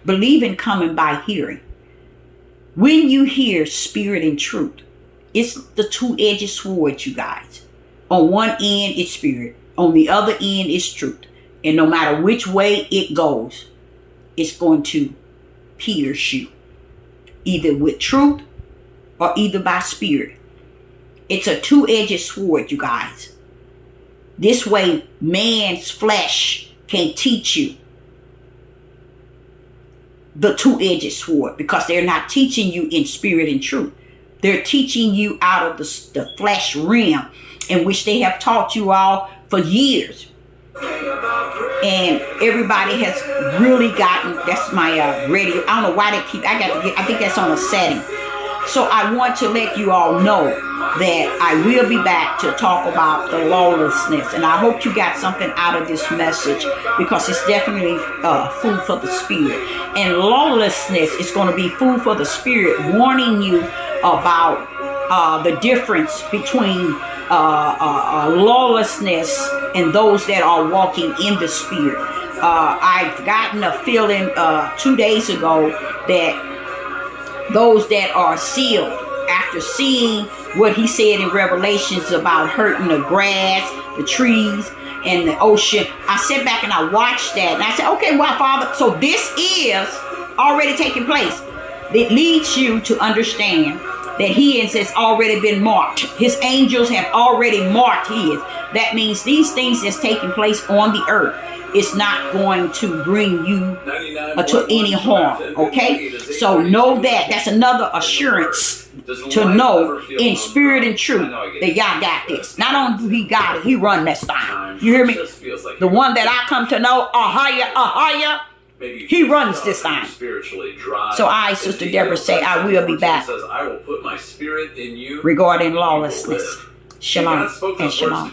Believing coming by hearing. When you hear spirit and truth, it's the two-edged sword, you guys. On one end, it's spirit. On the other end, it's truth. And no matter which way it goes, it's going to pierce you. Either with truth or either by spirit. It's a two-edged sword, you guys. This way, man's flesh can teach you the two-edged sword, because they're not teaching you in spirit and truth. They're teaching you out of the flesh realm, in which they have taught you all for years. And everybody has really gotten, that's my radio. I don't know why they keep, I think that's on a setting. So I want to let you all know that I will be back to talk about the lawlessness. And I hope you got something out of this message, because it's definitely food for the spirit. And lawlessness is going to be food for the spirit, warning you about the difference between lawlessness and those that are walking in the spirit. I've gotten a feeling 2 days ago that those that are sealed, after seeing what he said in Revelations about hurting the grass, the trees, and the ocean, I sat back and I watched that and I said, okay, well, Father, so this is already taking place. It leads you to understand that his has already been marked. His angels have already marked his. That means these things that's taking place on the earth, it's not going to bring you to any harm. Okay? So know that. That's another assurance to know in spirit and truth that y'all got this. Not only do he got it, he run that style. You hear me? The one that I come to know, Ahaya, he runs this time. So I, Sister Deborah, say I will be back regarding lawlessness. Shalom and shalom.